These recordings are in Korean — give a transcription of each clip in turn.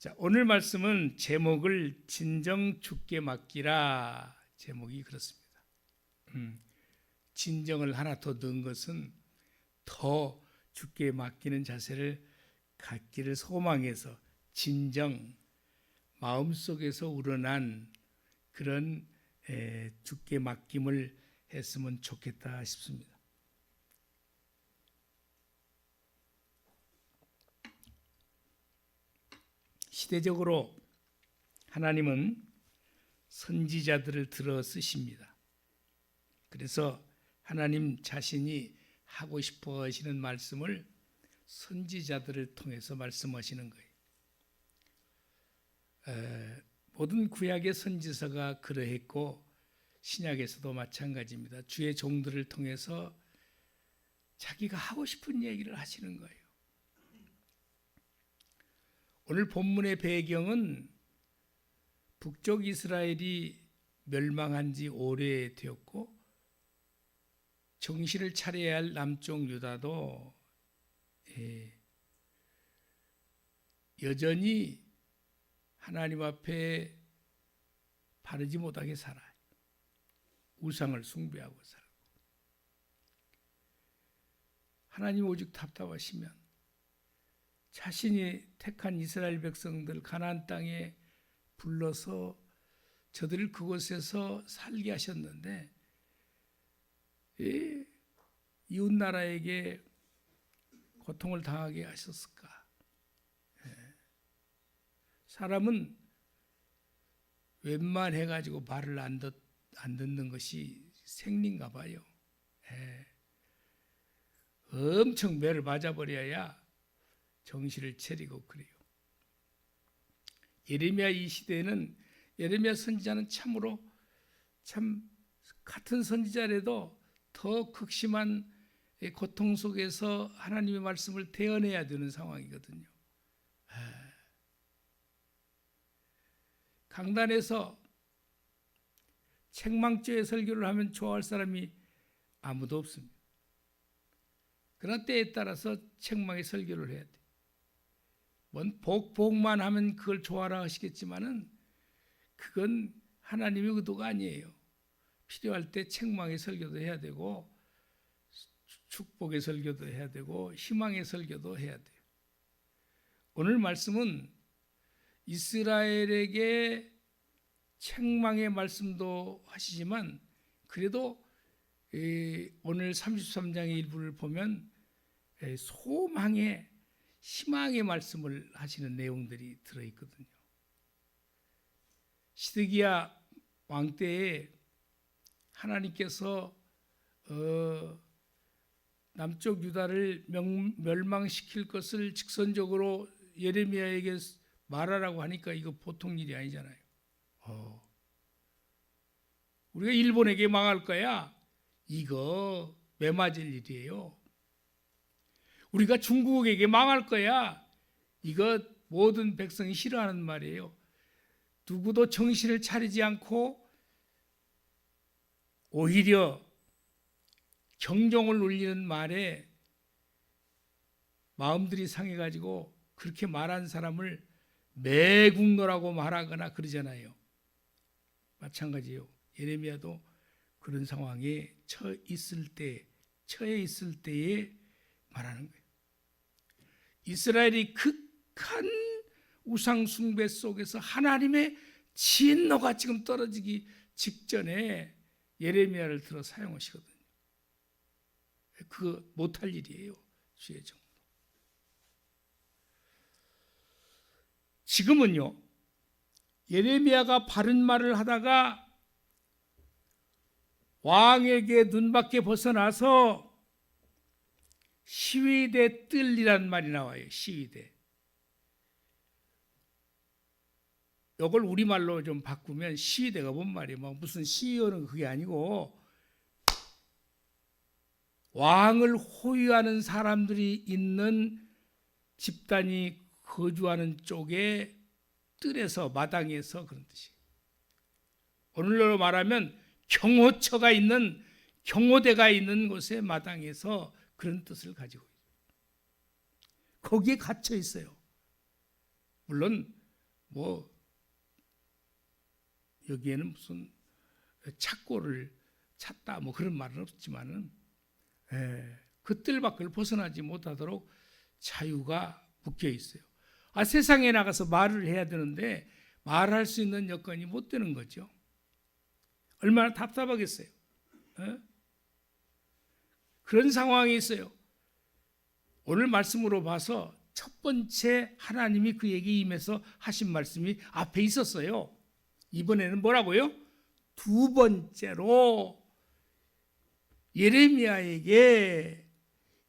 자, 오늘 말씀은 제목을 진정 주께 맡기라. 제목이 그렇습니다. 진정을 하나 더 넣은 것은 더 주께 맡기는 자세를 갖기를 소망해서 진정, 마음속에서 우러난 그런 주께 맡김을 했으면 좋겠다 싶습니다. 시대적으로 하나님은 선지자들을 들어 쓰십니다. 그래서 하나님 자신이 하고 싶어 하시는 말씀을 선지자들을 통해서 말씀하시는 거예요. 모든 구약의 선지서가 그러했고 신약에서도 마찬가지입니다. 주의 종들을 통해서 자기가 하고 싶은 얘기를 하시는 거예요. 오늘 본문의 배경은 북쪽 이스라엘이 멸망한 지 오래되었고 정신을 차려야 할 남쪽 유다도 여전히 하나님 앞에 바르지 못하게 살아요. 우상을 숭배하고 살고. 하나님 오직 답답하시면 자신이 택한 이스라엘 백성들 가나안 땅에 불러서 저들을 그곳에서 살게 하셨는데 이웃 나라에게 고통을 당하게 하셨을까? 사람은 웬만해가지고 말을 안 듣는 것이 생리인가 봐요. 엄청 매를 맞아버려야 정신을 차리고 그래요. 예레미야 이 시대에는 예레미야 선지자는 참으로 참 같은 선지자라도 더 극심한 고통 속에서 하나님의 말씀을 대언해야 되는 상황이거든요. 강단에서 책망죄의 설교를 하면 좋아할 사람이 아무도 없습니다. 그러나 때에 따라서 책망의 설교를 해야 돼. 뭔 복만 하면 그걸 좋아라 하시겠지만은 그건 하나님의 의도가 아니에요. 필요할 때 책망의 설교도 해야 되고 축복의 설교도 해야 되고 희망의 설교도 해야 돼요. 오늘 말씀은 이스라엘에게 책망의 말씀도 하시지만 그래도 오늘 33장의 일부를 보면 소망의 희망의 말씀을 하시는 내용들이 들어있거든요. 시드기야 왕 때에 하나님께서 남쪽 유다를 멸망시킬 것을 직선적으로 예레미야에게 말하라고 하니까 이거 보통 일이 아니잖아요. 우리가 일본에게 망할 거야. 이거 매맞을 일이에요. 우리가 중국에게 망할 거야. 이거 모든 백성이 싫어하는 말이에요. 누구도 정신을 차리지 않고 오히려 경종을 울리는 말에 마음들이 상해가지고 그렇게 말한 사람을 매국노라고 말하거나 그러잖아요. 마찬가지예요. 예레미야도 그런 상황에 처해 있을 때에 말하는 거예요. 이스라엘이 극한 우상 숭배 속에서 하나님의 진노가 지금 떨어지기 직전에 예레미야를 들어 사용하시거든요. 그거 못할 일이에요. 주의 종. 지금은요, 예레미야가 바른 말을 하다가 왕에게 눈밖에 벗어나서 시위대 뜰이란 말이 나와요. 시위대. 이걸 우리말로 좀 바꾸면 시위대가 뭔 말이에요? 뭐 무슨 시위하는 그게 아니고 왕을 호위하는 사람들이 있는 집단이 거주하는 쪽에 뜰에서 마당에서 그런 뜻이에요. 오늘날로 말하면 경호처가 있는 경호대가 있는 곳의 마당에서 그런 뜻을 가지고 있어요. 거기에 갇혀 있어요. 물론 뭐 여기에는 무슨 착고를 찾다 뭐 그런 말은 없지만은 그 뜰 밖을 벗어나지 못하도록 자유가 묶여 있어요. 세상에 나가서 말을 해야 되는데 말할 수 있는 여건이 못 되는 거죠. 얼마나 답답하겠어요. 그런 상황이 있어요. 오늘 말씀으로 봐서 첫 번째 하나님이 그에게 임해서 하신 말씀이 앞에 있었어요. 이번에는 뭐라고요? 두 번째로 예레미야에게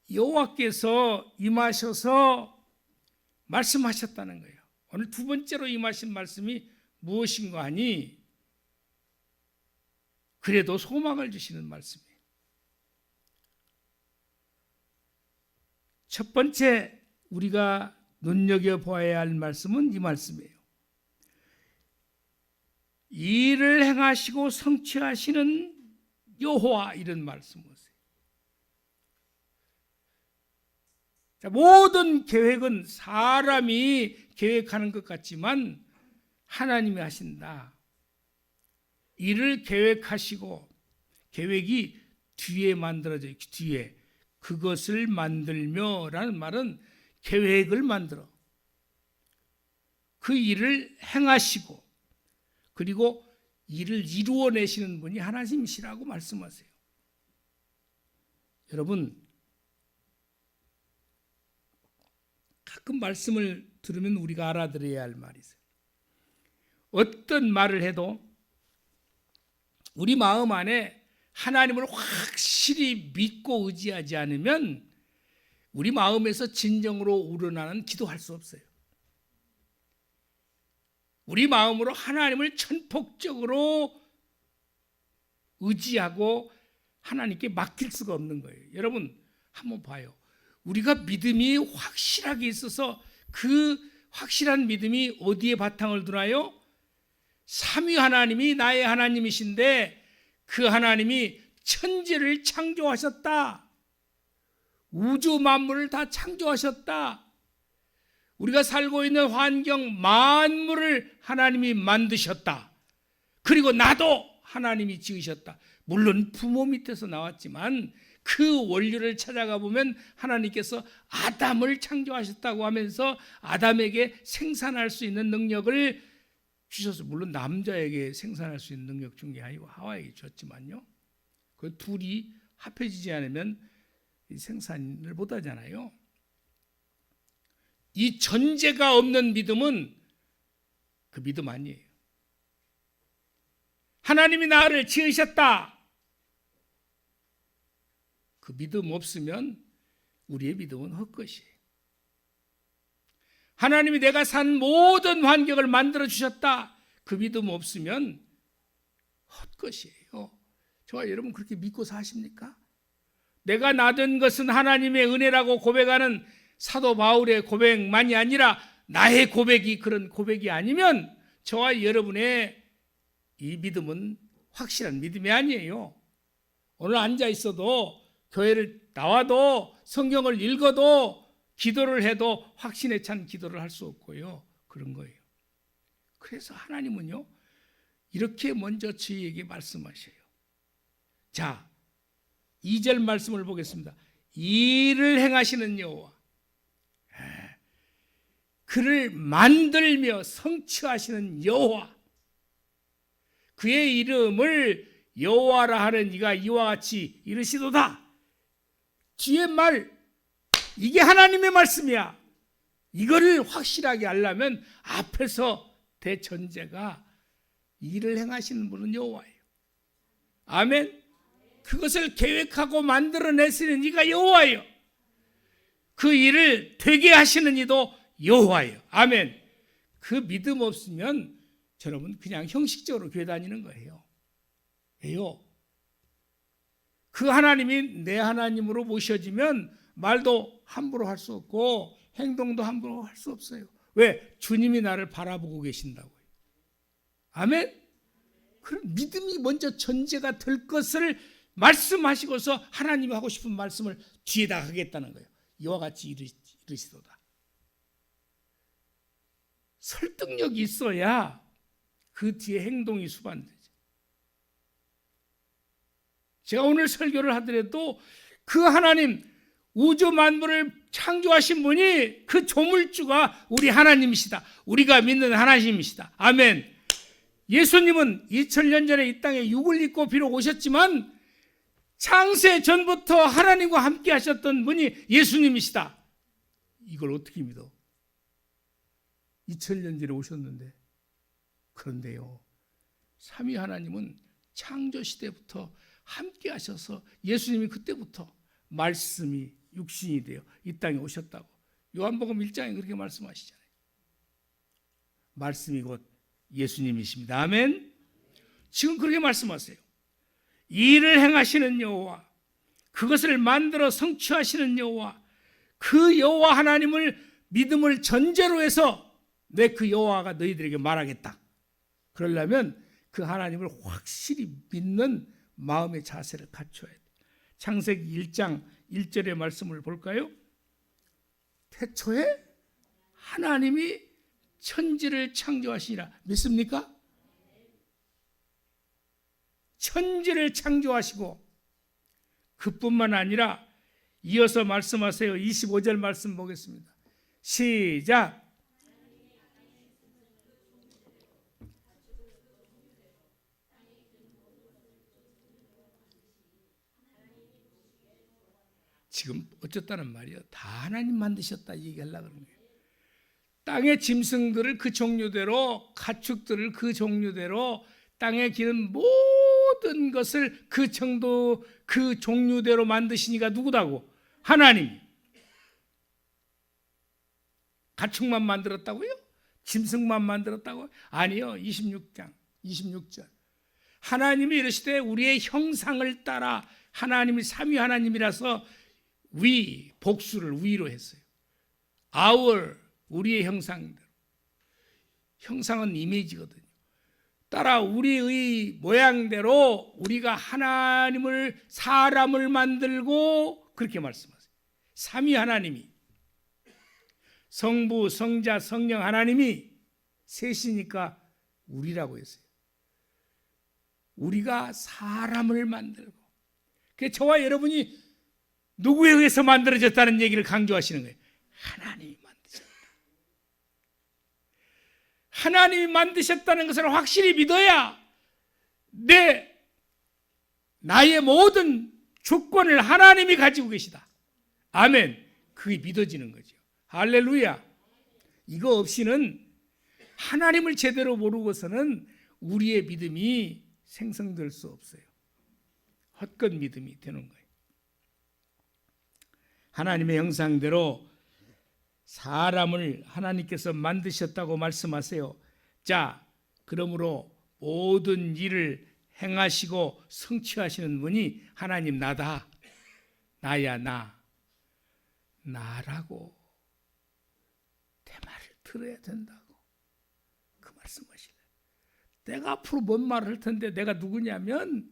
여호와께서 임하셔서 말씀하셨다는 거예요. 오늘 두 번째로 임하신 말씀이 무엇인가 하니 그래도 소망을 주시는 말씀이에요. 첫 번째 우리가 눈여겨보아야 할 말씀은 이 말씀이에요. 일을 행하시고 성취하시는 여호와, 이런 말씀이세요. 모든 계획은 사람이 계획하는 것 같지만 하나님이 하신다. 일을 계획하시고, 계획이 뒤에 만들어져 있고, 뒤에 그것을 만들며 라는 말은 계획을 만들어 그 일을 행하시고, 그리고 일을 이루어내시는 분이 하나님이시라고 말씀하세요. 여러분, 가끔 말씀을 들으면 우리가 알아들어야 할 말이 있어요. 어떤 말을 해도 우리 마음 안에 하나님을 확실히 믿고 의지하지 않으면 우리 마음에서 진정으로 우러나는 기도할 수 없어요. 우리 마음으로 하나님을 전폭적으로 의지하고 하나님께 맡길 수가 없는 거예요. 여러분 한번 봐요. 우리가 믿음이 확실하게 있어서 그 확실한 믿음이 어디에 바탕을 두나요? 삼위 하나님이 나의 하나님이신데 그 하나님이 천지를 창조하셨다. 우주 만물을 다 창조하셨다. 우리가 살고 있는 환경 만물을 하나님이 만드셨다. 그리고 나도 하나님이 지으셨다. 물론 부모 밑에서 나왔지만 그 원리를 찾아가 보면 하나님께서 아담을 창조하셨다고 하면서 아담에게 생산할 수 있는 능력을 주셔서, 물론 남자에게 생산할 수 있는 능력 중에 하와에게 줬지만요, 그 둘이 합해지지 않으면 생산을 못하잖아요. 이 전제가 없는 믿음은 그 믿음 아니에요. 하나님이 나를 지으셨다. 그 믿음 없으면 우리의 믿음은 헛것이에요. 하나님이 내가 산 모든 환경을 만들어 주셨다. 그 믿음 없으면 헛것이에요. 저와 여러분 그렇게 믿고 사십니까? 내가 나된 것은 하나님의 은혜라고 고백하는 사도 바울의 고백만이 아니라 나의 고백이 그런 고백이 아니면 저와 여러분의 이 믿음은 확실한 믿음이 아니에요. 오늘 앉아 있어도, 교회를 나와도, 성경을 읽어도, 기도를 해도 확신에 찬 기도를 할 수 없고요. 그런 거예요. 그래서 하나님은요, 이렇게 먼저 저희에게 말씀하셔요. 자, 2절 말씀을 보겠습니다. 일을 행하시는 여호와, 그를 만들며 성취하시는 여호와, 그의 이름을 여호와라 하는 이가 이와 같이 이르시도다. 뒤에 말, 이게 하나님의 말씀이야. 이거를 확실하게 알려면 앞에서 대전제가 일을 행하시는 분은 여호와예요. 아멘. 그것을 계획하고 만들어내시는 이가 여호와예요. 그 일을 되게 하시는 이도 여호와예요. 아멘. 그 믿음 없으면 여러분 그냥 형식적으로 교회 다니는 거예요. 왜요? 그 하나님이 내 하나님으로 모셔지면 말도 함부로 할 수 없고 행동도 함부로 할 수 없어요. 왜? 주님이 나를 바라보고 계신다고요. 아멘. 그럼 믿음이 먼저 전제가 될 것을 말씀하시고서 하나님이 하고 싶은 말씀을 뒤에다 하겠다는 거예요. 이와 같이 이르시도다. 설득력이 있어야 그 뒤에 행동이 수반되죠. 제가 오늘 설교를 하더라도 그 하나님, 우주 만물을 창조하신 분이 그 조물주가 우리 하나님이시다. 우리가 믿는 하나님이시다. 아멘. 예수님은 2000년 전에 이 땅에 육을 입고 비록 오셨지만 창세 전부터 하나님과 함께 하셨던 분이 예수님이시다. 이걸 어떻게 믿어? 2000년 전에 오셨는데. 그런데요, 삼위 하나님은 창조 시대부터 함께 하셔서 예수님이 그때부터 말씀이 육신이 되어 이 땅에 오셨다고 요한복음 1장에 그렇게 말씀하시잖아요. 말씀이 곧 예수님이십니다. 아멘. 지금 그렇게 말씀하세요. 이 일을 행하시는 여호와, 그것을 만들어 성취하시는 여호와, 그 여호와 하나님을 믿음을 전제로 해서 내 그 여호와가 너희들에게 말하겠다. 그러려면 그 하나님을 확실히 믿는 마음의 자세를 갖춰야 돼. 창세기 1장 1절의 말씀을 볼까요? 태초에 하나님이 천지를 창조하시니라. 믿습니까? 천지를 창조하시고 그뿐만 아니라 이어서 말씀하세요. 25절 말씀 보겠습니다. 시작. 지금 어쨌다는 말이에요. 다 하나님 만드셨다 얘기하려고 그러는 거예요. 땅의 짐승들을 그 종류대로, 가축들을 그 종류대로, 땅에 기는 모든 것을 그 정도, 그 종류대로 만드시니까 누구다고? 하나님이. 가축만 만들었다고요? 짐승만 만들었다고요? 아니요. 26장 26절 하나님이 이르시되 우리의 형상을 따라, 하나님이 삼위 하나님이라서 복수를 위로 했어요. our, 우리의 형상대로. 형상은 이미지거든요. 따라 우리의 모양대로 우리가 하나님을, 사람을 만들고, 그렇게 말씀하세요. 삼위 하나님이, 성부, 성자, 성령 하나님이 셋이니까 우리라고 했어요. 우리가 사람을 만들고, 그게 저와 여러분이 누구에 의해서 만들어졌다는 얘기를 강조하시는 거예요. 하나님이 만드셨다. 하나님이 만드셨다는 것을 확실히 믿어야 나의 모든 주권을 하나님이 가지고 계시다. 아멘. 그게 믿어지는 거죠. 할렐루야. 이거 없이는, 하나님을 제대로 모르고서는 우리의 믿음이 생성될 수 없어요. 헛것 믿음이 되는 거예요. 하나님의 형상대로 사람을 하나님께서 만드셨다고 말씀하세요. 자, 그러므로 모든 일을 행하시고 성취하시는 분이 하나님, 나다. 나야, 나라고 내 말을 들어야 된다고 그 말씀하시네. 내가 앞으로 뭔 말을 할 텐데 내가 누구냐면,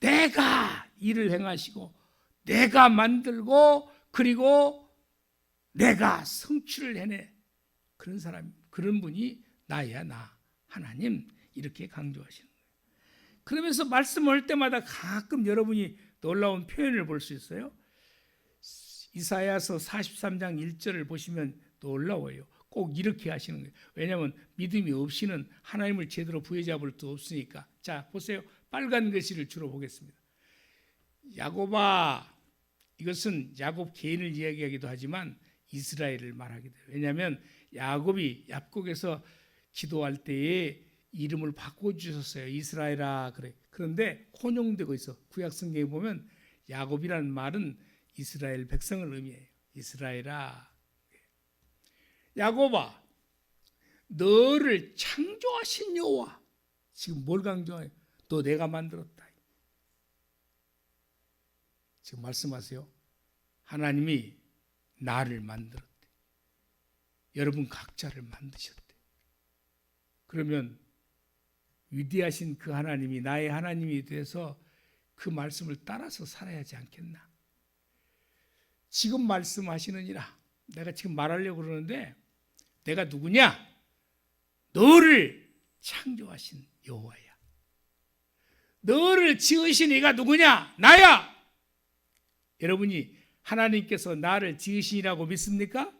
내가 일을 행하시고 내가 만들고 그리고 내가 성취를 해내, 그런 사람, 그런 분이 나야, 하나님, 이렇게 강조하시는 거예요. 그러면서 말씀을 할 때마다 가끔 여러분이 놀라운 표현을 볼 수 있어요. 이사야서 43장 1절을 보시면 놀라워요. 꼭 이렇게 하시는 거예요. 왜냐하면 믿음이 없이는 하나님을 제대로 부여잡을 수 없으니까. 자, 보세요. 빨간 글씨를 주로 보겠습니다. 야곱아, 이것은 야곱 개인을 이야기하기도 하지만 이스라엘을 말하기도 해요. 왜냐하면 야곱이 얍곡에서 기도할 때에 이름을 바꿔주셨어요. 이스라엘아, 그래. 그런데 혼용되고 있어. 구약성경에 보면 야곱이라는 말은 이스라엘 백성을 의미해요. 이스라엘아, 야곱아, 너를 창조하신 여호와. 지금 뭘 강조해요? 너 내가 만들었다. 지금 말씀하세요. 하나님이 나를 만들었대. 여러분 각자를 만드셨대. 그러면 위대하신 그 하나님이 나의 하나님이 돼서 그 말씀을 따라서 살아야 하지 않겠나? 지금 말씀하시느니라. 내가 지금 말하려고 그러는데 내가 누구냐? 너를 창조하신 여호와야. 너를 지으신 이가 누구냐? 나야. 여러분이 하나님께서 나를 지으시라고 믿습니까?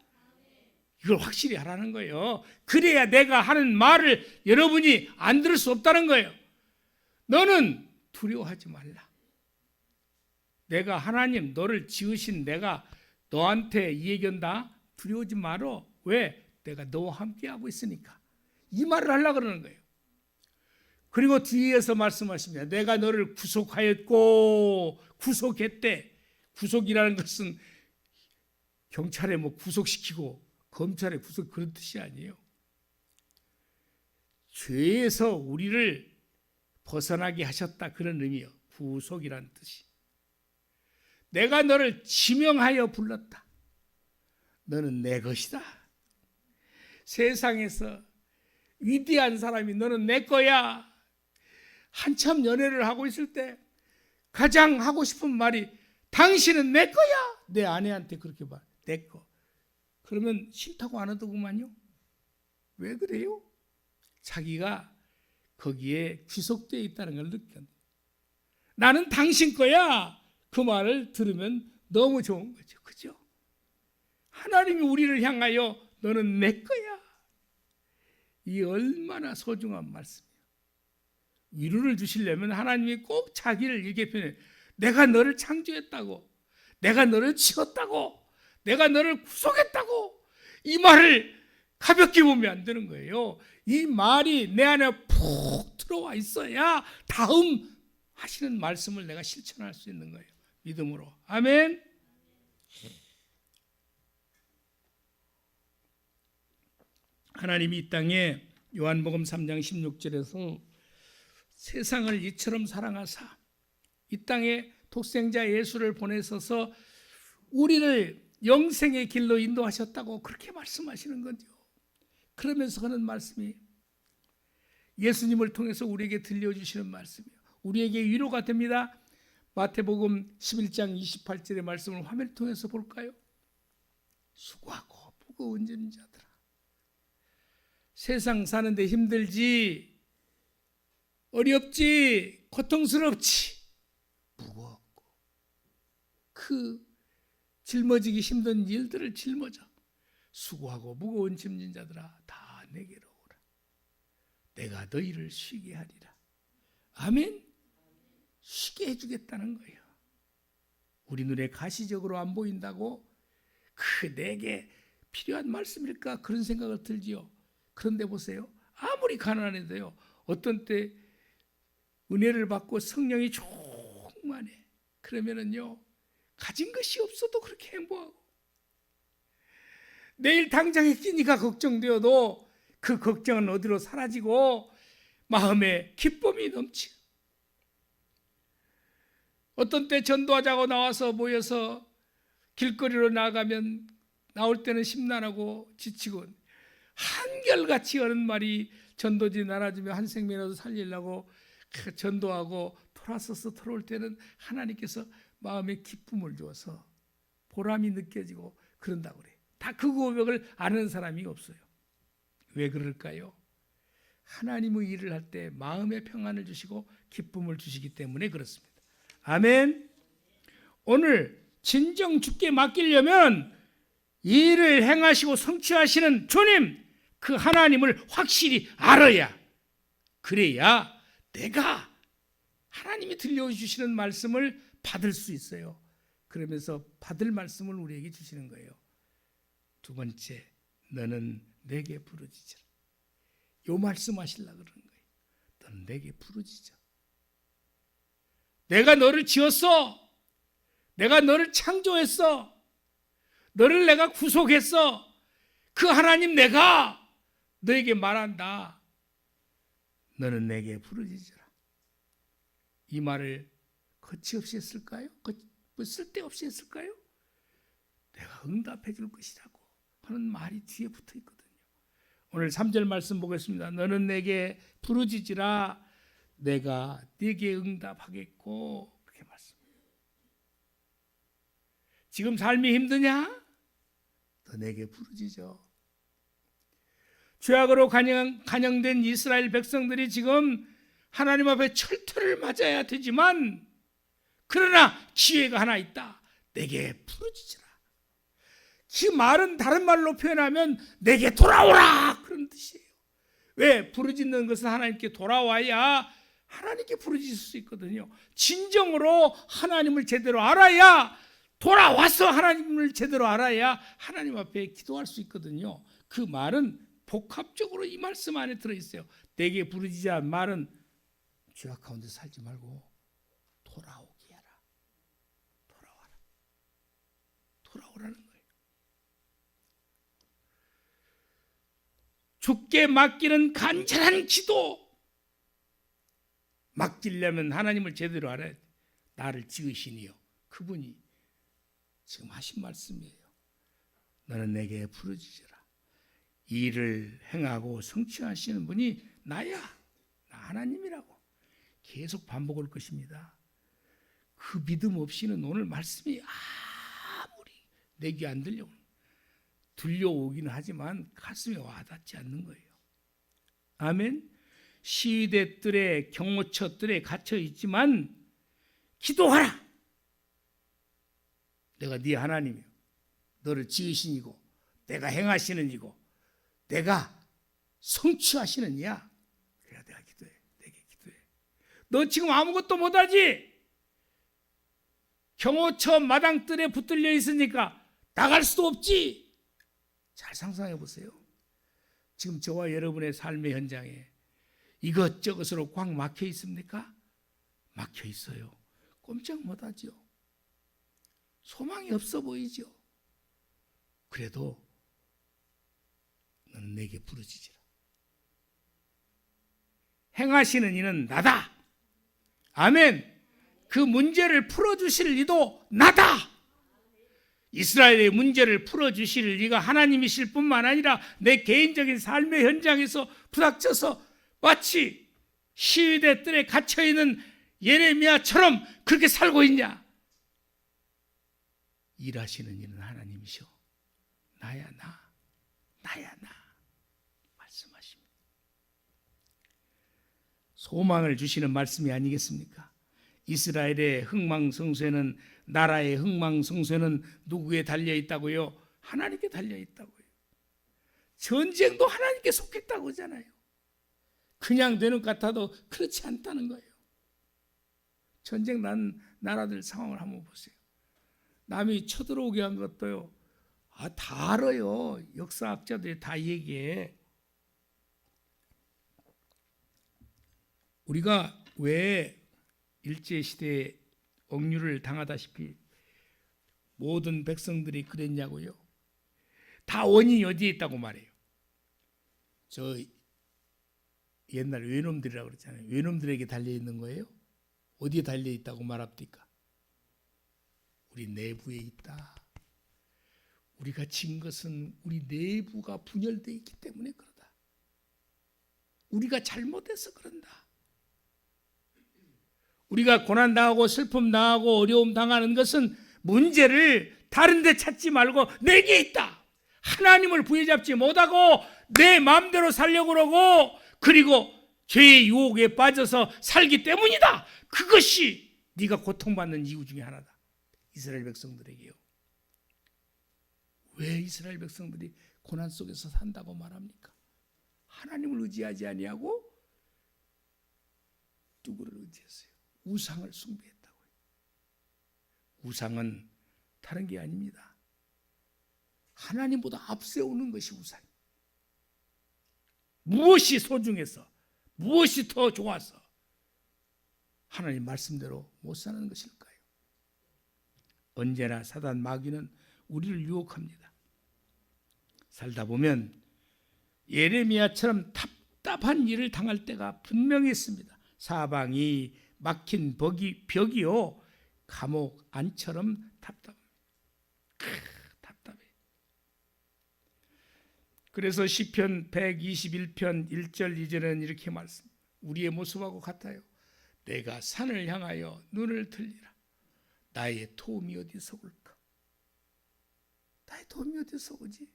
이걸 확실히 하라는 거예요. 그래야 내가 하는 말을 여러분이 안 들을 수 없다는 거예요. 너는 두려워하지 말라. 내가 하나님 너를 지으신 내가 너한테 이 얘기한다. 두려워하지 말어. 왜? 내가 너와 함께하고 있으니까. 이 말을 하려고 그러는 거예요. 그리고 뒤에서 말씀하십니다. 내가 너를 구속하였고, 구속했대. 구속이라는 것은 경찰에 뭐 구속시키고 검찰에 구속 그런 뜻이 아니에요. 죄에서 우리를 벗어나게 하셨다 그런 의미예요. 구속이라는 뜻이. 내가 너를 지명하여 불렀다. 너는 내 것이다. 세상에서 위대한 사람이 너는 내 거야. 한참 연애를 하고 있을 때 가장 하고 싶은 말이 당신은 내 거야. 내 아내한테 그렇게 말. 내 거. 그러면 싫다고 안 하더구만요. 왜 그래요? 자기가 거기에 귀속되어 있다는 걸 느꼈네. 나는 당신 거야. 그 말을 들으면 너무 좋은 거죠. 그죠? 하나님이 우리를 향하여 너는 내 거야. 이 얼마나 소중한 말씀이에요. 위로를 주시려면 하나님이 꼭 자기를 이렇게 표현해요. 내가 너를 창조했다고, 내가 너를 지었다고, 내가 너를 구속했다고. 이 말을 가볍게 보면 안 되는 거예요. 이 말이 내 안에 푹 들어와 있어야 다음 하시는 말씀을 내가 실천할 수 있는 거예요. 믿음으로. 아멘. 하나님이 이 땅에 요한복음 3장 16절에서 세상을 이처럼 사랑하사 이 땅에 독생자 예수를 보내셔서 우리를 영생의 길로 인도하셨다고 그렇게 말씀하시는 거죠. 그러면서 하는 말씀이 예수님을 통해서 우리에게 들려주시는 말씀이에요. 우리에게 위로가 됩니다. 마태복음 11장 28절의 말씀을 화면을 통해서 볼까요? 수고하고 무거운 짐진 자들아, 세상 사는데 힘들지, 어렵지, 고통스럽지, 무겁고 그 짊어지기 힘든 일들을 짊어져 수고하고 무거운 짐진 자들아 다 내게로 오라. 내가 너희를 쉬게 하리라. 아멘. 쉬게 해주겠다는 거예요. 우리 눈에 가시적으로 안 보인다고 그 내게 필요한 말씀일까 그런 생각을 들지요. 그런데 보세요. 아무리 가난해도요. 어떤 때 은혜를 받고 성령이 충만해. 그러면은요. 가진 것이 없어도 그렇게 행복하고 내일 당장에 끼니가 걱정되어도 그 걱정은 어디로 사라지고 마음에 기쁨이 넘치고 어떤 때 전도하자고 나와서 모여서 길거리로 나가면 나올 때는 심란하고 지치고 한결같이 하는 말이 전도지 나눠주며 한 생명이라도 살리려고 전도하고 돌아서서 돌아올 때는 하나님께서 마음에 기쁨을 주어서 보람이 느껴지고 그런다고 그래요. 다 그 고백을 아는 사람이 없어요. 왜 그럴까요? 하나님의 일을 할 때 마음의 평안을 주시고 기쁨을 주시기 때문에 그렇습니다. 아멘. 오늘 진정 주께 맡기려면 일을 행하시고 성취하시는 주님, 그 하나님을 확실히 알아야, 그래야 내가 하나님이 들려주시는 말씀을 받을 수 있어요. 그러면서 받을 말씀을 우리에게 주시는 거예요. 두 번째, 너는 내게 부르짖으라. 요 말씀 하시려고 그러는 거예요. 너는 내게 부르짖어. 내가 너를 지었어. 내가 너를 창조했어. 너를 내가 구속했어. 그 하나님 내가 너에게 말한다. 너는 내게 부르짖으라. 이 말을 거치없이 했을까요? 쓸데없이 했을까요? 내가 응답해 줄 것이라고 하는 말이 뒤에 붙어 있거든요. 오늘 3절 말씀 보겠습니다. 너는 내게 부르짖으라. 내가 네게 응답하겠고. 그렇게 말씀해요. 지금 삶이 힘드냐? 너 내게 부르짖어. 죄악으로 간영된 이스라엘 백성들이 지금 하나님 앞에 철퇴를 맞아야 되지만, 그러나 기회가 하나 있다. 내게 부르짖으라. 그 말은 다른 말로 표현하면 내게 돌아오라, 그런 뜻이에요. 왜? 부르짖는 것은 하나님께 돌아와야 하나님께 부르짖을 수 있거든요. 진정으로 하나님을 제대로 알아야, 돌아와서 하나님을 제대로 알아야 하나님 앞에 기도할 수 있거든요. 그 말은 복합적으로 이 말씀 안에 들어있어요. 내게 부르짖으라 말은 죄악 가운데 살지 말고 돌아오게 하라. 돌아와라. 돌아오라는 거예요. 주께 맡기는 간절한 기도. 맡기려면 하나님을 제대로 알아야 돼. 나를 지으시니요, 그분이 지금 하신 말씀이에요. 너는 내게 부르짖으라. 이 일을 행하고 성취하시는 분이 나야, 나 하나님이라고 계속 반복할 것입니다. 그 믿음 없이는 오늘 말씀이 아무리 내 귀에 안 들려오기는 하지만 가슴에 와닿지 않는 거예요. 아멘. 시위대 뜰에, 경호처 뜰에 갇혀 있지만 기도하라. 내가 네 하나님이요, 너를 지으신 이고 내가 행하시는 이고 내가 성취하시는 이야. 그래야 내가 기도해. 내게 기도해. 너 지금 아무것도 못하지? 경호처 마당뜰에 붙들려 있으니까 나갈 수도 없지? 잘 상상해 보세요. 지금 저와 여러분의 삶의 현장에 이것저것으로 꽉 막혀 있습니까? 막혀 있어요. 꼼짝 못하죠. 소망이 없어 보이죠. 그래도 너는 내게 부르짖으라. 행하시는 이는 나다. 아멘. 그 문제를 풀어주실 이도 나다. 이스라엘의 문제를 풀어주실 이가 하나님이실 뿐만 아니라 내 개인적인 삶의 현장에서 부닥쳐서 마치 시위대 뜰에 갇혀있는 예레미야처럼 그렇게 살고 있냐? 일하시는 이는 하나님이셔. 나야 나, 나야 나 말씀하십니다. 소망을 주시는 말씀이 아니겠습니까? 이스라엘의 흥망성쇠는, 나라의 흥망성쇠는 누구에 달려있다고요? 하나님께 달려있다고요. 전쟁도 하나님께 속했다고 하잖아요. 그냥 되는 것 같아도 그렇지 않다는 거예요. 전쟁 난 나라들 상황을 한번 보세요. 남이 쳐들어오게 한 것도요, 다 알아요. 역사학자들이 다 얘기해. 우리가 왜 일제시대에 억류를 당하다시피 모든 백성들이 그랬냐고요? 다 원인이 어디에 있다고 말해요. 저 옛날 외놈들이라고 그랬잖아요. 외놈들에게 달려있는 거예요? 어디에 달려있다고 말합니까? 우리 내부에 있다. 우리가 진 것은 우리 내부가 분열되어 있기 때문에 그러다. 우리가 잘못해서 그런다. 우리가 고난당하고 슬픔당하고 어려움 당하는 것은 문제를 다른 데 찾지 말고 내게 있다. 하나님을 부여잡지 못하고 내 마음대로 살려고 그러고, 그리고 죄의 유혹에 빠져서 살기 때문이다. 그것이 네가 고통받는 이유 중에 하나다. 이스라엘 백성들에게요. 왜 이스라엘 백성들이 고난 속에서 산다고 말합니까? 하나님을 의지하지 아니하고 누구를 의지했어요? 우상을 숭배했다고요. 우상은 다른 게 아닙니다. 하나님보다 앞세우는 것이 우상. 무엇이 소중해서, 무엇이 더 좋아서 하나님 말씀대로 못 사는 것일까요? 언제나 사단 마귀는 우리를 유혹합니다. 살다 보면 예레미야처럼 답답한 일을 당할 때가 분명히 있습니다. 사방이 막힌 벽이요, 감옥 안처럼 답답합니다. 답답해. 그래서 시편 121편 1절 2절은 이렇게 말씀. 우리의 모습하고 같아요. 내가 산을 향하여 눈을 들리라. 나의 도움이 어디서 올까? 나의 도움이 어디서 오지?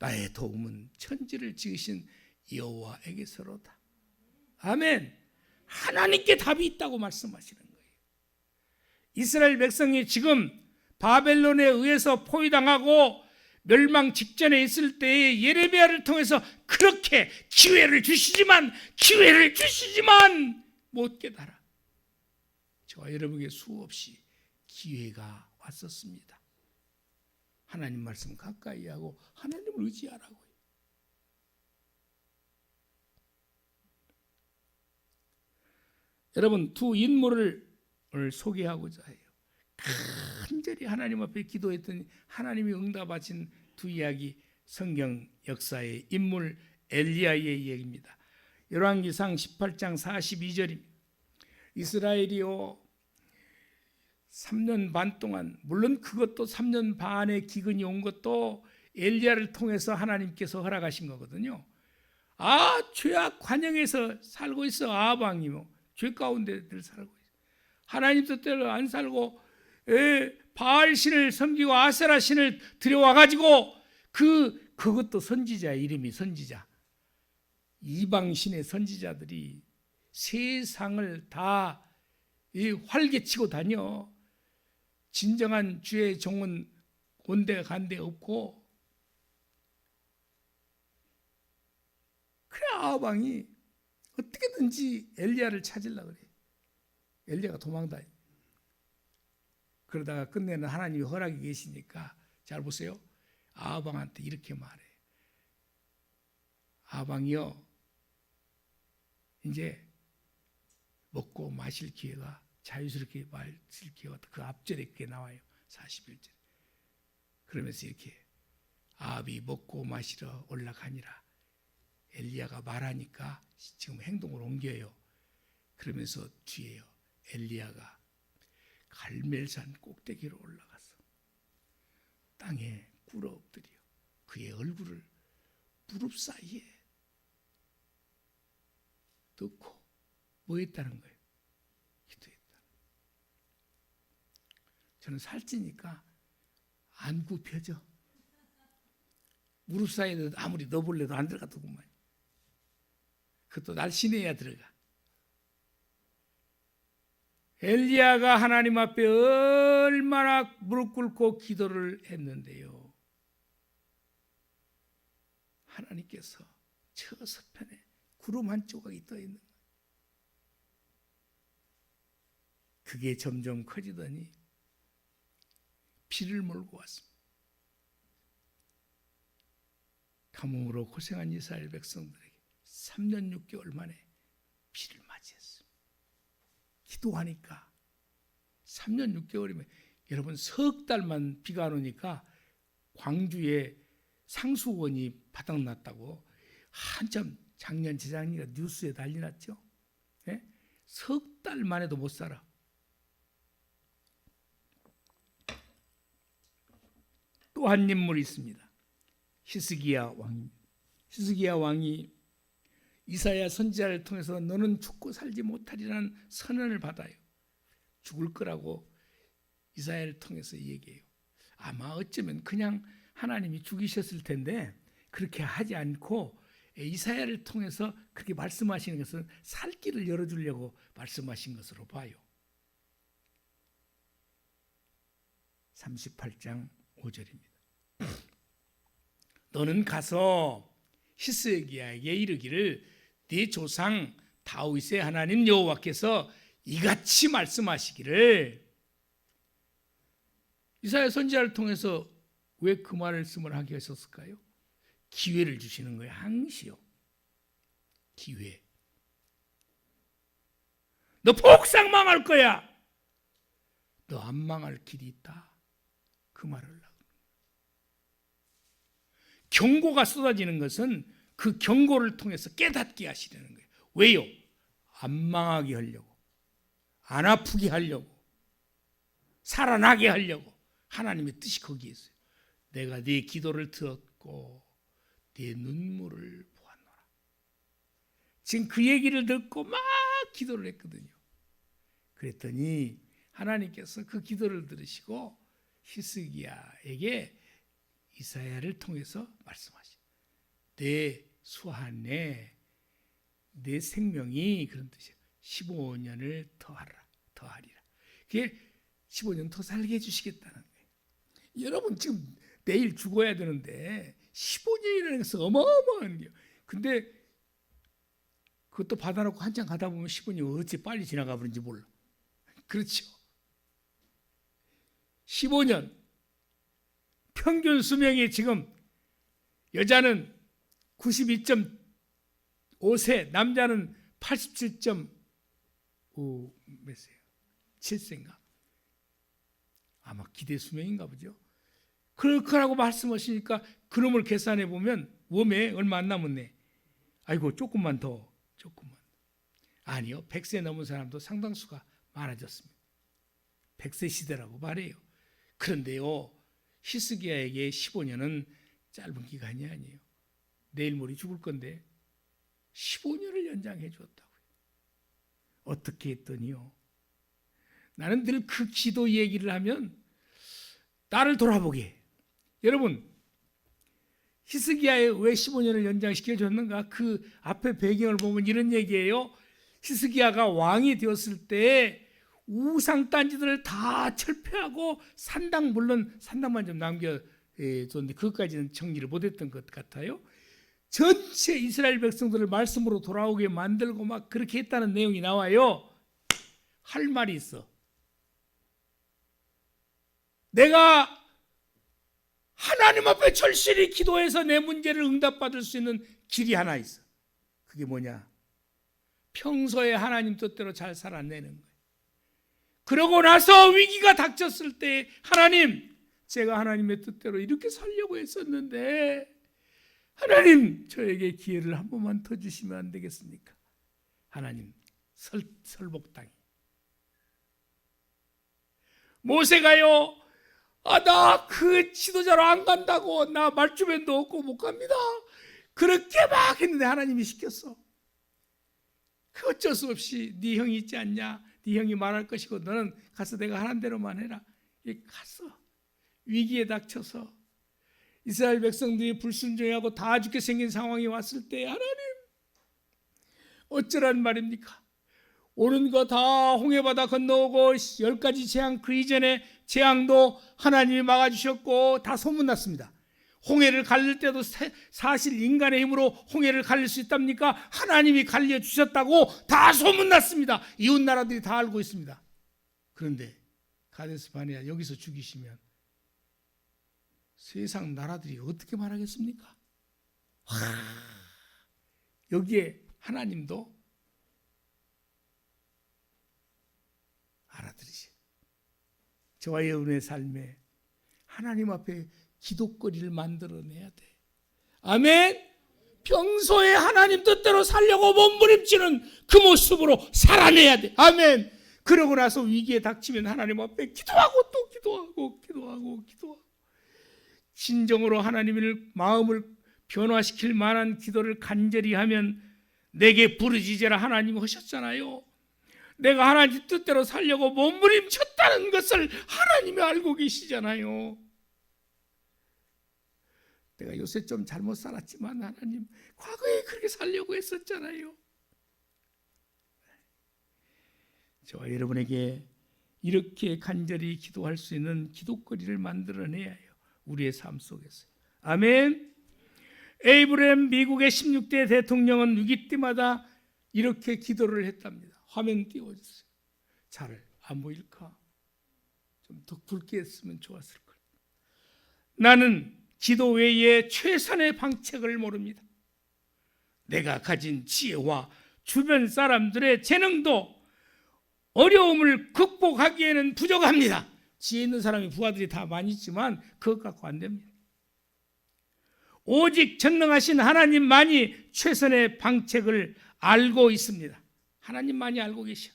나의 도움은 천지를 지으신 여호와에게서로다. 아멘. 하나님께 답이 있다고 말씀하시는 거예요. 이스라엘 백성이 지금 바벨론에 의해서 포위당하고 멸망 직전에 있을 때에 예레미야를 통해서 그렇게 기회를 주시지만 못 깨달아. 저와 여러분에게 수없이 기회가 왔었습니다. 하나님 말씀 가까이 하고 하나님을 의지하라고요. 여러분, 두 인물을 오늘 소개하고자 해요. 간절히 하나님 앞에 기도했더니 하나님이 응답하신 두 이야기, 성경 역사의 인물 엘리야의 이야기입니다. 열왕기상 18장 42절입니다. 이스라엘이요 3년 반 동안, 물론 그것도 3년 반의 기근이 온 것도 엘리야를 통해서 하나님께서 허락하신 거거든요. 죄악 관영에서 살고 있어. 아합 왕이 죄 가운데 늘 살고 있어. 하나님 뜻대로 안 살고 바알 신을 섬기고 아세라 신을 들여와 가지고 그것도 선지자, 이름이 선지자. 이방 신의 선지자들이 세상을 다 활개치고 다녀. 진정한 주의 종은 온데 간데 없고. 그래 아합 왕이 어떻게든지 엘리야를 찾으려고 그래. 엘리야가 도망다니. 그러다가 끝내는 하나님이 허락이 계시니까, 잘 보세요. 아합 왕한테 이렇게 말해. 아합 왕이요, 이제 먹고 마실 기회가, 자유스럽게 마실 기회가 그 앞절에 그게 나와요. 41절. 그러면서 이렇게 아합이 먹고 마시러 올라가니라. 엘리야가 말하니까 지금 행동을 옮겨요. 그러면서 뒤에요, 엘리야가 갈멜산 꼭대기로 올라가서 땅에 꿇어 엎드려 그의 얼굴을 무릎 사이에 넣고 뭐 했다는 거예요? 기도했다. 저는 살찌니까 안 굽혀져. 무릎 사이에 아무리 넣어볼래도 안 들어가더구만. 그것도 날씬해야 들어가. 엘리야가 하나님 앞에 얼마나 무릎 꿇고 기도를 했는데요. 하나님께서 저 서편에 구름 한 조각이 떠 있는 거예요. 그게 점점 커지더니 비를 몰고 왔습니다. 가뭄으로 고생한 이스라엘 백성들에게 3년 6개월 만에 비를 맞이했습니다. 기도하니까 3년 6개월이면 여러분 석 달만 비가 안 오니까 광주에 상수원이 바닥났다고 한참 작년 재작년에 뉴스에 난리 났죠. 네? 석 달 만에도 못 살아. 또 한 인물이 있습니다. 히스기야 왕입니다. 히스기야 왕이 이사야 선지자를 통해서 너는 죽고 살지 못하리라는 선언을 받아요. 죽을 거라고 이사야를 통해서 얘기해요. 아마 어쩌면 그냥 하나님이 죽이셨을 텐데 그렇게 하지 않고 이사야를 통해서 그렇게 말씀하시는 것은 살 길을 열어주려고 말씀하신 것으로 봐요. 38장 5절입니다. 너는 가서 히스기야에게 이르기를 네 조상 다윗의 하나님 여호와께서 이같이 말씀하시기를. 이사야 선지자를 통해서 왜 그 말씀을 하게 하셨을까요? 기회를 주시는 거예요. 항시요. 기회. 너 폭삭 망할 거야. 너 안 망할 길이 있다. 그 말을 하고. 경고가 쏟아지는 것은 그 경고를 통해서 깨닫게 하시려는 거예요. 왜요? 안 망하게 하려고, 안 아프게 하려고, 살아나게 하려고. 하나님의 뜻이 거기에 있어요. 내가 네 기도를 들었고 네 눈물을 보았노라. 지금 그 얘기를 듣고 막 기도를 했거든요. 그랬더니 하나님께서 그 기도를 들으시고 히스기야에게 이사야를 통해서 말씀하시죠. 내 수한에 내 생명이 그런 뜻이에요. 15년을 더하리라. 그게 15년 더 살게 해주시겠다는 거예요. 여러분 지금 내일 죽어야 되는데 15년이라는 것은 어마어마한 거예요. 근데 그것도 받아놓고 한참 가다 보면 15년이 어찌 빨리 지나가 버린지 몰라. 그렇죠. 15년 평균 수명이 지금 여자는 92.5세, 남자는 87.7세인가? 아마 기대 수명인가 보죠. 그렇게라고 말씀하시니까 그놈을 계산해 보면 웜에 얼마 안 남았네. 아이고 조금만. 아니요, 100세 넘은 사람도 상당수가 많아졌습니다. 100세 시대라고 말해요. 그런데요, 히스기야에게 15년은 짧은 기간이 아니에요. 내일 모레 죽을 건데 15년을 연장해 주었다고요. 어떻게 했더니요, 나는 늘 그 기도 얘기를 하면 나를 돌아보게. 여러분, 히스기야에 왜 15년을 연장시켜 줬는가? 그 앞에 배경을 보면 이런 얘기예요. 히스기야가 왕이 되었을 때 우상 딴지들을 다 철폐하고 산당, 물론 산당만 좀 남겨줬는데 그것까지는 정리를 못했던 것 같아요. 전체 이스라엘 백성들을 말씀으로 돌아오게 만들고 막 그렇게 했다는 내용이 나와요. 할 말이 있어. 내가 하나님 앞에 절실히 기도해서 내 문제를 응답받을 수 있는 길이 하나 있어. 그게 뭐냐? 평소에 하나님 뜻대로 잘 살아내는 거예요. 그러고 나서 위기가 닥쳤을 때 하나님, 제가 하나님의 뜻대로 이렇게 살려고 했었는데 하나님, 저에게 기회를 한 번만 더 주시면 안 되겠습니까? 하나님, 설복당이. 모세가요, 나 그 지도자로 안 간다고, 나 말주변도 없고 못 갑니다. 그렇게 막 했는데 하나님이 시켰어. 그 어쩔 수 없이 네 형이 있지 않냐? 네 형이 말할 것이고 너는 가서 내가 하는 대로만 해라. 갔어. 위기에 닥쳐서 이스라엘 백성들이 불순종하고 다 죽게 생긴 상황이 왔을 때 하나님, 어쩌란 말입니까? 오는 거 다 홍해바다 건너오고 10가지 재앙, 그 이전에 재앙도 하나님이 막아주셨고 다 소문났습니다. 홍해를 갈릴 때도 사실 인간의 힘으로 홍해를 갈릴 수 있답니까? 하나님이 갈려주셨다고 다 소문났습니다. 이웃 나라들이 다 알고 있습니다. 그런데 가데스 바네아 여기서 죽이시면 세상 나라들이 어떻게 말하겠습니까? 여기에 하나님도 알아들으시. 저와 여러분의 삶에 하나님 앞에 기도거리를 만들어내야 돼. 아멘. 평소에 하나님 뜻대로 살려고 몸부림치는 그 모습으로 살아내야 돼. 아멘. 그러고 나서 위기에 닥치면 하나님 앞에 기도하고 또 기도하고 진정으로 하나님을 마음을 변화시킬 만한 기도를 간절히 하면 내게 부르짖으라 하나님 하셨잖아요. 내가 하나님 뜻대로 살려고 몸부림쳤다는 것을 하나님이 알고 계시잖아요. 내가 요새 좀 잘못 살았지만 하나님 과거에 그렇게 살려고 했었잖아요. 저와 여러분에게 이렇게 간절히 기도할 수 있는 기도거리를 만들어내야 해요. 우리의 삶 속에서. 아멘. 에이브러햄 미국의 16대 대통령은 위기 때마다 이렇게 기도를 했답니다. 화면 띄워주세요. 잘 안 보일까? 좀 더 굵게 했으면 좋았을 걸. 나는 기도 외에 최선의 방책을 모릅니다. 내가 가진 지혜와 주변 사람들의 재능도 어려움을 극복하기에는 부족합니다. 지혜 있는 사람이 부하들이 다 많이 있지만 그것 갖고 안 됩니다. 오직 전능하신 하나님만이 최선의 방책을 알고 있습니다. 하나님만이 알고 계셔.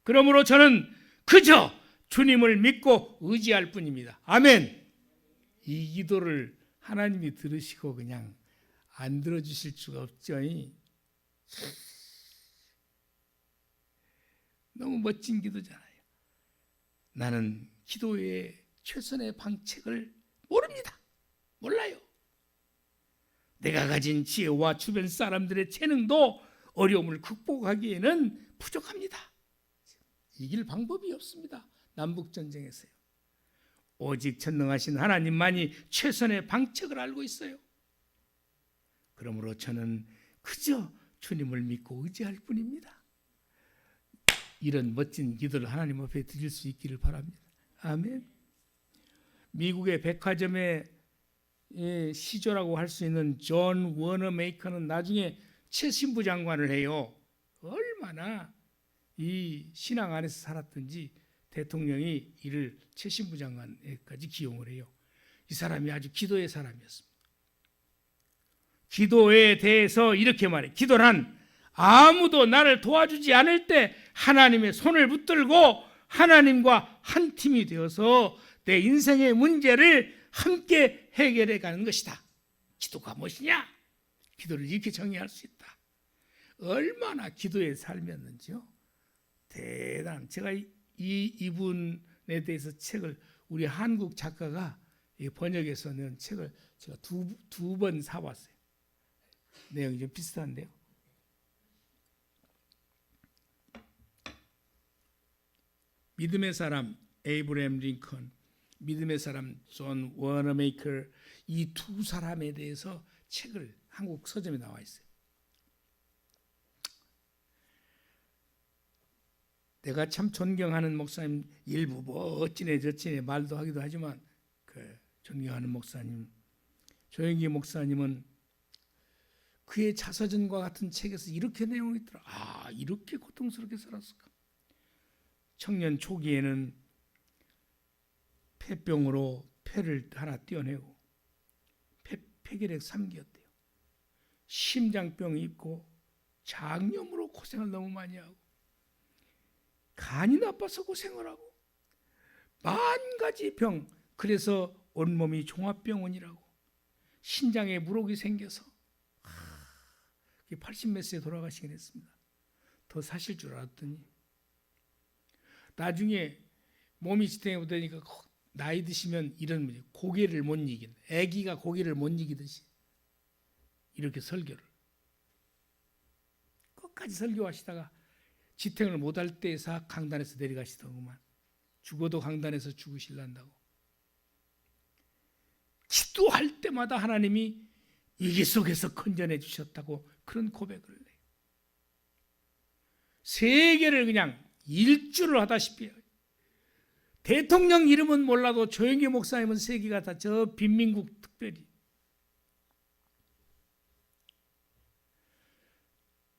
그러므로 저는 그저 주님을 믿고 의지할 뿐입니다. 아멘. 이 기도를 하나님이 들으시고 그냥 안 들어주실 수가 없죠. 너무 멋진 기도잖아요. 나는 기도의 최선의 방책을 모릅니다. 몰라요. 내가 가진 지혜와 주변 사람들의 재능도 어려움을 극복하기에는 부족합니다. 이길 방법이 없습니다. 남북전쟁에서요. 오직 전능하신 하나님만이 최선의 방책을 알고 있어요. 그러므로 저는 그저 주님을 믿고 의지할 뿐입니다. 이런 멋진 기도를 하나님 앞에 드릴 수 있기를 바랍니다. 아멘. 미국의 백화점의 시조라고 할 수 있는 존 워너메이커는 나중에 최신부 장관을 해요. 얼마나 이 신앙 안에서 살았든지 대통령이 이를 최신부 장관에까지 기용을 해요. 이 사람이 아주 기도의 사람이었습니다. 기도에 대해서 이렇게 말해. 기도란 아무도 나를 도와주지 않을 때 하나님의 손을 붙들고 하나님과 한 팀이 되어서 내 인생의 문제를 함께 해결해 가는 것이다. 기도가 무엇이냐? 기도를 이렇게 정의할 수 있다. 얼마나 기도에 삶이었는지요. 대단. 제가 이분에 대해서 책을 우리 한국 작가가 번역해서 낸 책을 제가 두 번 사봤어요. 내용이 좀 비슷한데요. 믿음의 사람 에이브러햄 링컨, 믿음의 사람 존 워너메이커, 이 두 사람에 대해서 책을 한국 서점에 나와 있어요. 내가 참 존경하는 목사님 일부 뭐 어찌네 저찌네 말도 하기도 하지만 존경하는 목사님 조영기 목사님은 그의 자서전과 같은 책에서 이렇게 내용이 있더라. 이렇게 고통스럽게 살았을까. 청년 초기에는 폐병으로 폐를 하나 떼어내고 폐결핵 3기였대요. 심장병이 있고 장염으로 고생을 너무 많이 하고 간이 나빠서 고생을 하고 만 가지 병, 그래서 온몸이 종합병원이라고 신장에 물혹이 생겨서 80몇 세에 돌아가시긴 했습니다. 더 사실 줄 알았더니 나중에 몸이 지탱해보니까 나이 드시면 이런 문제, 고개를 못 이긴, 아기가 고개를 못 이기듯이 이렇게 설교를 끝까지 설교하시다가 지탱을 못할 때에서 강단에서 내려가시더구만. 죽어도 강단에서 죽으실란다고. 기도할 때마다 하나님이 위기 속에서 건져내 주셨다고 그런 고백을 해요. 세계를 그냥 일주를 하다시피 해요. 대통령 이름은 몰라도 조영기 목사님은 세계가 다 저 빈민국 특별히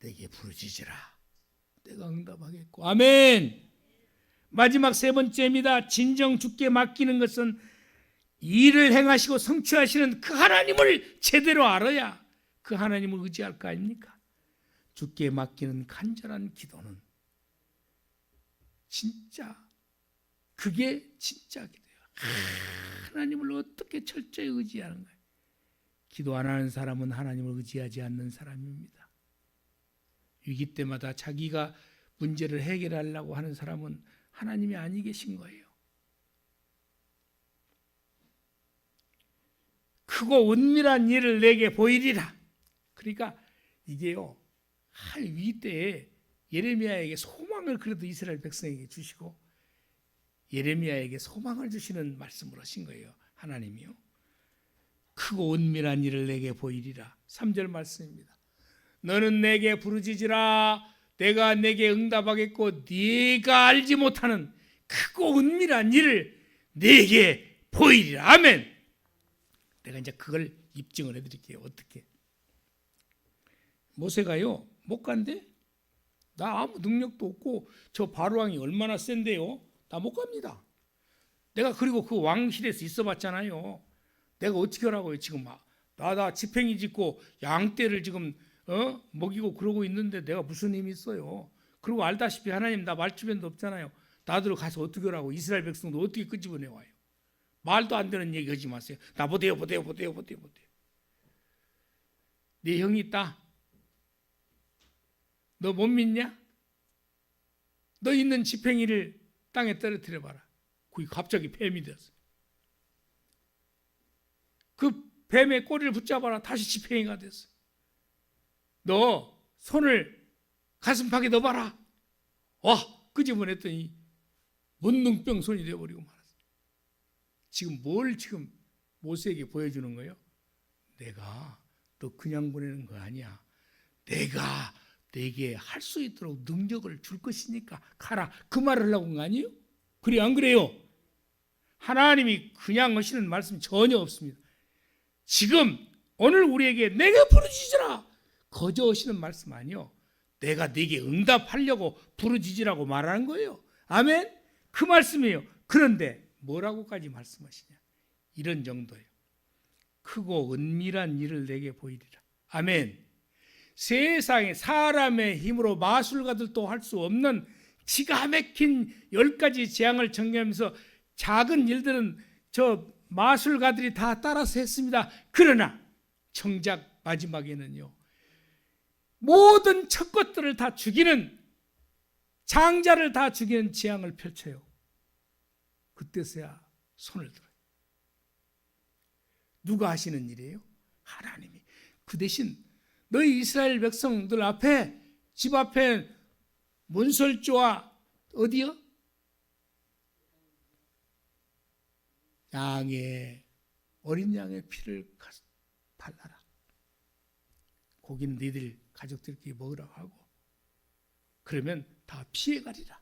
내게 부르짖으라 내가 응답하겠고. 아멘. 마지막 세 번째입니다. 진정 주께 맡기는 것은 일을 행하시고 성취하시는 그 하나님을 제대로 알아야 그 하나님을 의지할 거 아닙니까? 주께 맡기는 간절한 기도는 진짜 그게 진짜 기도예요. 하나님을 어떻게 철저히 의지하는 거예요. 기도 안 하는 사람은 하나님을 의지하지 않는 사람입니다. 위기 때마다 자기가 문제를 해결하려고 하는 사람은 하나님이 아니 계신 거예요. 크고 은밀한 일을 내게 보이리라. 그러니까 이게요, 위기 때에 예레미야에게 소망을 그래도 이스라엘 백성에게 주시고 예레미야에게 소망을 주시는 말씀을 하신 거예요. 하나님이요. 크고 은밀한 일을 내게 보이리라. 3절 말씀입니다. 너는 내게 부르짖으라. 내가 내게 응답하겠고 네가 알지 못하는 크고 은밀한 일을 내게 보이리라. 아멘. 내가 이제 그걸 입증을 해드릴게요. 어떻게? 모세가요 못 간대. 나 아무 능력도 없고 저 바로왕이 얼마나 센데요. 나 못 갑니다. 내가 그리고 그 왕실에서 있어봤잖아요. 내가 어떻게 하라고요 지금. 나 지팽이 짓고 양떼를 지금 먹이고 그러고 있는데 내가 무슨 힘이 있어요. 그리고 알다시피 하나님 나 말주변도 없잖아요. 나들 가서 어떻게 하라고. 이스라엘 백성도 어떻게 끄집어내와요. 말도 안 되는 얘기 하지 마세요. 나 보대요. 네 형이 있다. 너 못 믿냐? 너 있는 지팽이를 땅에 떨어뜨려 봐라. 그게 갑자기 뱀이 되었어. 그 뱀의 꼬리를 붙잡아라. 다시 집행이가 됐어. 너 손을 가슴팍에 넣어봐라. 와, 끄집어냈더니 문둥병 손이 되어버리고 말았어. 지금 뭘 지금 모세에게 보여주는 거예요? 내가 너 그냥 보내는 거 아니야. 내가 내게 할 수 있도록 능력을 줄 것이니까 가라. 그 말을 하려고 한 거 아니에요? 그래, 안 그래요? 하나님이 그냥 하시는 말씀 전혀 없습니다. 지금 오늘 우리에게 내게 부르짖으라 거저 하시는 말씀 아니요. 내가 네게 응답하려고 부르짖으라고 말하는 거예요. 아멘? 그 말씀이에요. 그런데 뭐라고까지 말씀하시냐? 이런 정도예요. 크고 은밀한 일을 내게 보이리라. 아멘. 세상에 사람의 힘으로 마술가들도 할 수 없는 기가 막힌 10가지 재앙을 정리하면서 작은 일들은 저 마술가들이 다 따라서 했습니다. 그러나 정작 마지막에는요, 모든 첫 것들을 다 죽이는, 장자를 다 죽이는 재앙을 펼쳐요. 그때서야 손을 들어요. 누가 하시는 일이에요? 하나님이. 그 대신 너희 이스라엘 백성들 앞에, 집 앞에 문설주와 어디요? 어린 양의 피를 발라라. 고기는 너희들 가족들끼리 먹으라고 하고, 그러면 다 피해가리라.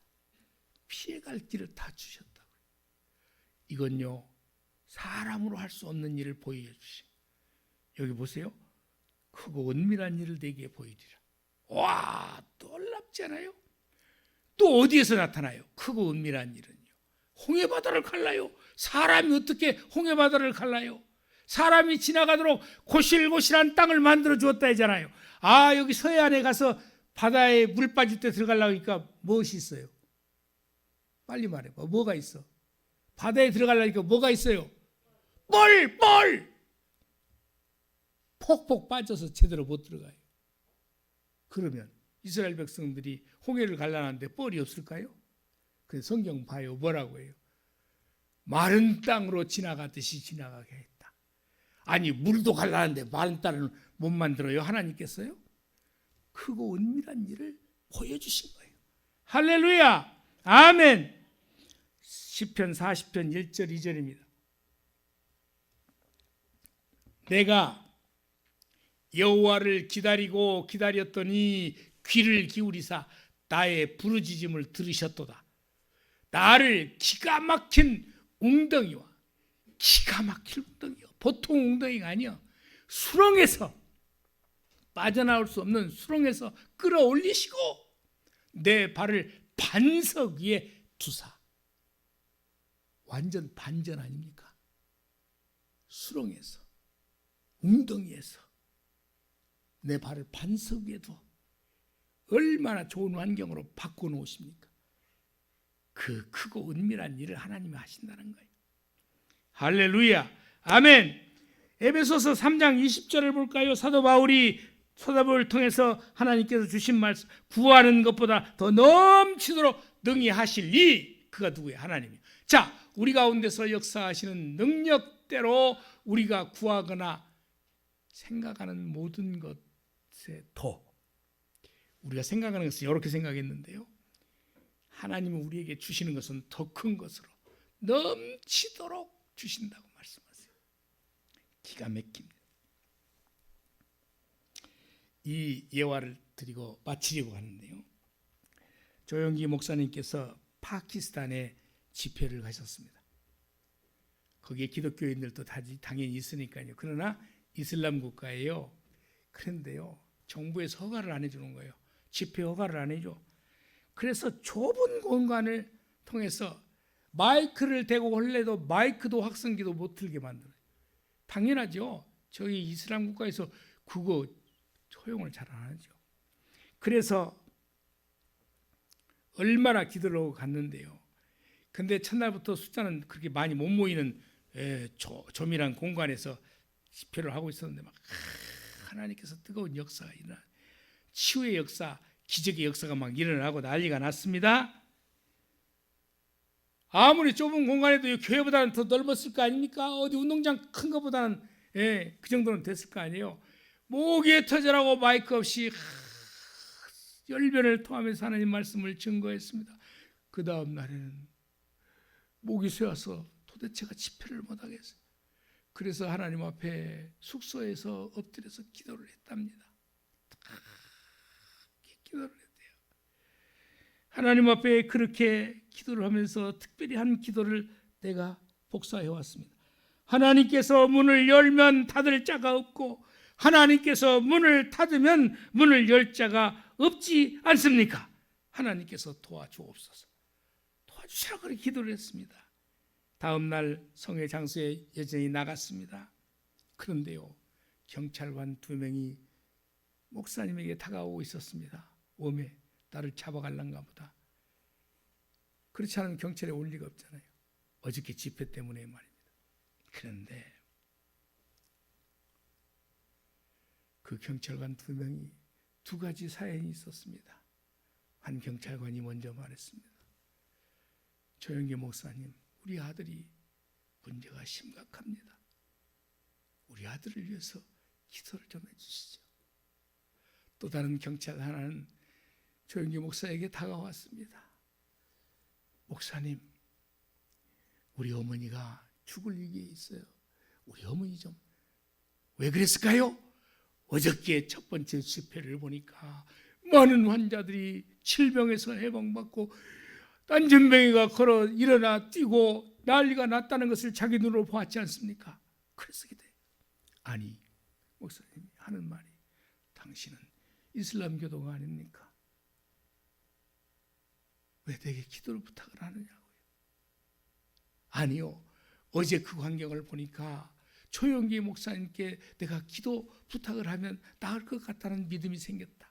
피해갈 길을 다 주셨다고. 이건요, 사람으로 할 수 없는 일을 보여주시. 여기 보세요. 크고 은밀한 일을 내게 보이리라. 와, 놀랍지 않아요? 또 어디에서 나타나요? 크고 은밀한 일은요, 홍해바다를 갈라요. 사람이 어떻게 홍해바다를 갈라요? 사람이 지나가도록 고실고실한 땅을 만들어 주었다 하잖아요. 아, 여기 서해안에 가서 바다에 물 빠질 때 들어가려고 하니까 무엇이 있어요? 빨리 말해봐. 뭐가 있어? 바다에 들어가려니까 뭐가 있어요? 뻘! 폭폭 빠져서 제대로 못 들어가요. 그러면 이스라엘 백성들이 홍해를 갈라는데 뻘이 없을까요? 그 성경 봐요. 뭐라고 해요? 마른 땅으로 지나가듯이 지나가게 했다. 아니, 물도 갈라는데 마른 땅을 못 만들어요? 하나님께서요? 크고 은밀한 일을 보여주신 거예요. 할렐루야! 아멘! 시편 40편 1절 2절입니다. 내가 여호와를 기다리고 기다렸더니 귀를 기울이사 나의 부르짖음을 들으셨도다. 나를 기가 막힌 웅덩이와, 기가 막힐 웅덩이요, 보통 웅덩이가 아니요, 수렁에서, 빠져나올 수 없는 수렁에서 끌어올리시고 내 발을 반석 위에 두사. 완전 반전 아닙니까? 수렁에서, 웅덩이에서 내 발을 반석 위에 두어 얼마나 좋은 환경으로 바꿔놓으십니까? 그 크고 은밀한 일을 하나님이 하신다는 거예요. 할렐루야, 아멘. 에베소서 3장 20절을 볼까요? 사도 바울이 서답을 통해서 하나님께서 주신 말씀, 구하는 것보다 더 넘치도록 능히 하실 이, 그가 누구예요? 하나님이요. 자, 우리 가운데서 역사하시는 능력대로 우리가 구하거나 생각하는 모든 것에 더, 우리가 생각하는 것은 이렇게 생각했는데요, 하나님은 우리에게 주시는 것은 더 큰 것으로 넘치도록 주신다고 말씀하세요. 기가 막힙니다. 이 예화를 드리고 마치려고 하는데요, 조영기 목사님께서 파키스탄에 집회를 가셨습니다. 거기에 기독교인들도 당연히 있으니까요. 그러나 이슬람 국가예요. 그런데요, 정부에서 허가를 안 해주는 거예요. 집회 허가를 안 해줘. 그래서 좁은 공간을 통해서 마이크를 대고 할래도 마이크도 확성기도 못 틀게 만들어요. 당연하죠. 저희 이슬람 국가에서 그거 허용을 잘 안 하죠. 그래서 얼마나 기도를 하고 갔는데요. 근데 첫날부터 숫자는 그렇게 많이 못 모이는 조밀한 공간에서 집회를 하고 있었는데 막 하나님께서 뜨거운 역사가 일어나, 치유의 역사, 기적의 역사가 막 일어나고 난리가 났습니다. 아무리 좁은 공간에도 교회보다는 더 넓었을 거 아닙니까? 어디 운동장 큰 것보다는 예, 그 정도는 됐을 거 아니에요. 목이 터져라고 마이크 없이 열변을 토하면서 하나님 말씀을 증거했습니다. 그 다음 날에는 목이 쇠어서 도대체가 집회를 못하겠어요. 그래서 하나님 앞에 숙소에서 엎드려서 기도를 했답니다. 기도를 했대요. 하나님 앞에 그렇게 기도를 하면서 특별히 한 기도를 내가 복사해 왔습니다. 하나님께서 문을 열면 닫을 자가 없고 하나님께서 문을 닫으면 문을 열 자가 없지 않습니까? 하나님께서 도와주옵소서. 도와주시라고 그렇게 기도를 했습니다. 다음 날 성회 장소에 여전히 나갔습니다. 그런데요, 경찰관 2명이 목사님에게 다가오고 있었습니다. 웜에 나를 잡아갈란가 보다. 그렇지 않으면 경찰에 올 리가 없잖아요. 어저께 집회 때문에 말입니다. 그런데 그 경찰관 2명이 2가지 사연이 있었습니다. 한 경찰관이 먼저 말했습니다. 조영기 목사님, 우리 아들이 문제가 심각합니다. 우리 아들을 위해서 기도를 좀 해주시죠. 또 다른 경찰 하나는 조영기 목사에게 다가왔습니다. 목사님, 우리 어머니가 죽을 위기에 있어요. 우리 어머니 좀 왜 그랬을까요? 어저께 첫 번째 집회를 보니까 많은 환자들이 질병에서 해방받고 딴전뱅이가 걸어 일어나 뛰고 난리가 났다는 것을 자기 눈으로 보았지 않습니까? 그래서 기도해요. 아니, 목사님이 하는 말이 당신은 이슬람교도가 아닙니까? 왜 내게 기도를 부탁을 하느냐고요. 아니요, 어제 그 광경을 보니까 조영기 목사님께 내가 기도 부탁을 하면 나을 것 같다는 믿음이 생겼다.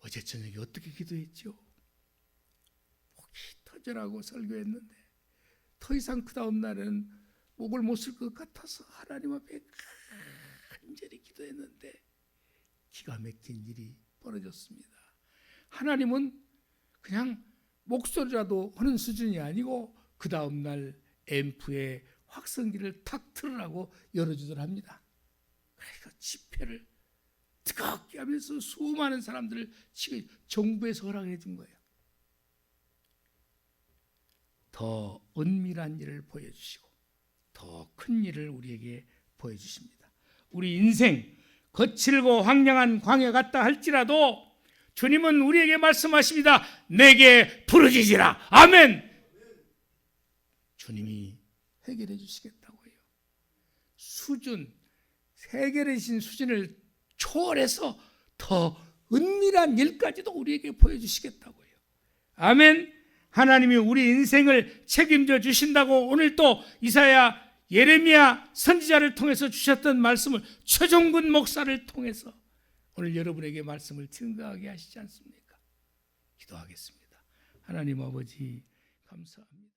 어제 저녁에 어떻게 기도했죠? 목이 터져라고 설교했는데 더 이상 그 다음 날은 목을 못 쓸 것 같아서 하나님 앞에 간절히 기도했는데 기가 막힌 일이 벌어졌습니다. 하나님은 그냥 목소리라도 하는 수준이 아니고 그 다음 날 앰프에 확성기를 탁 틀으라고 열어주더랍니다. 그러니까 집회를 뜨겁게 하면서 수많은 사람들을 지금 정부에서 허락해 준 거예요. 더 은밀한 일을 보여주시고 더 큰 일을 우리에게 보여주십니다. 우리 인생 거칠고 황량한 광야 같다 할지라도 주님은 우리에게 말씀하십니다. 내게 부르짖으라. 아멘. 주님이 해결해 주시겠다고 해요. 해결해 주신 수준을 초월해서 더 은밀한 일까지도 우리에게 보여주시겠다고 해요. 아멘. 하나님이 우리 인생을 책임져 주신다고 오늘 또 이사야, 예레미야 선지자를 통해서 주셨던 말씀을 최종근 목사를 통해서 오늘 여러분에게 말씀을 증거하게 하시지 않습니까? 기도하겠습니다. 하나님 아버지 감사합니다.